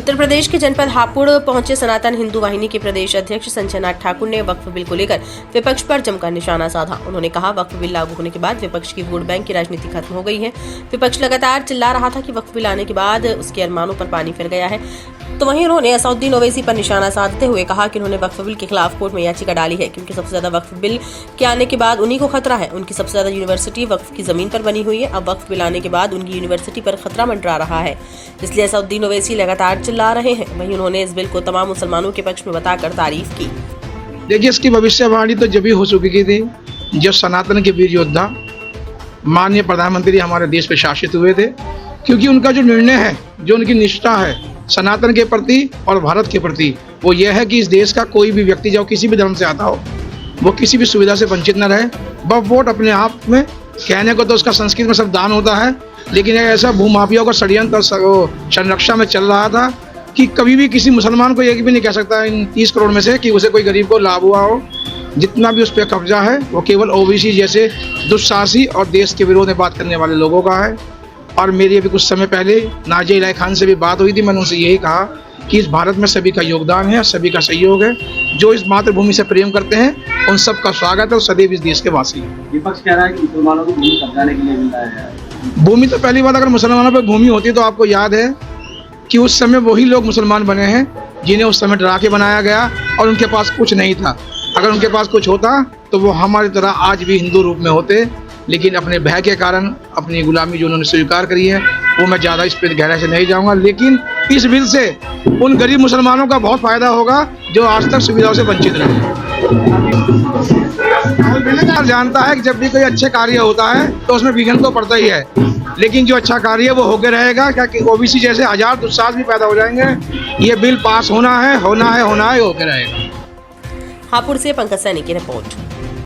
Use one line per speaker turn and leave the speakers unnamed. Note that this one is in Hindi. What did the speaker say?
उत्तर प्रदेश के जनपद हापुड़ पहुंचे सनातन हिंदू वाहिनी के प्रदेश अध्यक्ष संजय नाथ ठाकुर ने वक्फ बिल को लेकर विपक्ष पर जमकर निशाना साधा। उन्होंने कहा, वक्फ बिल लागू होने के बाद विपक्ष की वोट बैंक की राजनीति खत्म हो गई है। विपक्ष लगातार चिल्ला रहा था कि वक्फ बिल आने के बाद उसके अरमानों पर पानी फिर गया है, तो वहीं उन्होंने असदुद्दीन ओवैसी पर निशाना साधते हुए कहा कि उन्होंने वक्फ बिल के खिलाफ कोर्ट में याचिका डाली है, क्योंकि सबसे ज्यादा वक्फ बिल के आने के बाद उन्हीं को खतरा है। उनकी सबसे ज्यादा यूनिवर्सिटी वक्फ की जमीन पर बनी हुई है। अब वक्फ बिल आने के बाद उनकी यूनिवर्सिटी पर खतरा मंडरा रहा है, इसलिए असदुद्दीन ओवैसी लगातार चिल्ला रहे हैं। वहीं उन्होंने इस बिल को तमाम मुसलमानों के पक्ष में बताकर तारीफ की।
देखिए, इसकी भविष्यवाणी तो जब ही हो चुकी थी जब सनातन के वीर योद्धा माननीय प्रधानमंत्री हमारे देश पे शासित हुए थे, क्योंकि उनका जो निर्णय है, जो उनकी निष्ठा है सनातन के प्रति और भारत के प्रति, वो यह है कि इस देश का कोई भी व्यक्ति जो किसी भी धर्म से आता हो, वो किसी भी सुविधा से वंचित न रहे। वोट अपने आप में कहने को तो उसका संस्कृत में सब दान होता है, लेकिन ऐसा भूमाफियाओं का षड्यंत्र और संरक्षण में चल रहा था कि कभी भी किसी मुसलमान को ये भी नहीं कह सकता इन 30 करोड़ में से कि उसे कोई गरीब को लाभ हुआ हो। जितना भी उस पर कब्जा है वो केवल ओबीसी जैसे दुस्साहसी और देश के विरोध में बात करने वाले लोगों का है। और मेरी अभी कुछ समय पहले नाजिया इलाही खान से भी बात हुई थी। मैंने उनसे यही कहा कि इस भारत में सभी का योगदान है, सभी का सहयोग है। जो इस मातृभूमि से प्रेम करते हैं उन सब का स्वागत है और सदैव इस देश के वासी हैं।
विपक्ष कह रहा है कि मुसलमानों को भूमि कब्जाने के लिए मिल रहा है।
भूमि तो पहली बात, अगर मुसलमानों पर भूमि होती तो आपको याद है कि उस समय वही लोग मुसलमान बने हैं जिन्हें उस समय डरा के बनाया गया और उनके पास कुछ नहीं था। अगर उनके पास कुछ होता तो वो हमारी तरह आज भी हिंदू रूप में होते, लेकिन अपने भय के कारण अपनी गुलामी जो उन्होंने स्वीकार करी है, वो मैं ज़्यादा इस पर गहराई से नहीं जाऊंगा। लेकिन इस बिल से उन गरीब मुसलमानों का बहुत फायदा होगा जो आज तक सुविधाओं से वंचित रहे। जानता है कि जब भी कोई अच्छे कार्य होता है तो उसमें विघ्न तो पड़ता ही है, लेकिन जो अच्छा कार्य है वो होकर रहेगा। क्या कि ओबीसी जैसे हजार दुस्साहस भी पैदा हो जाएंगे। ये बिल पास होना है, होकर रहेगा।
हापुड़ से पंकज सैनी की रिपोर्ट।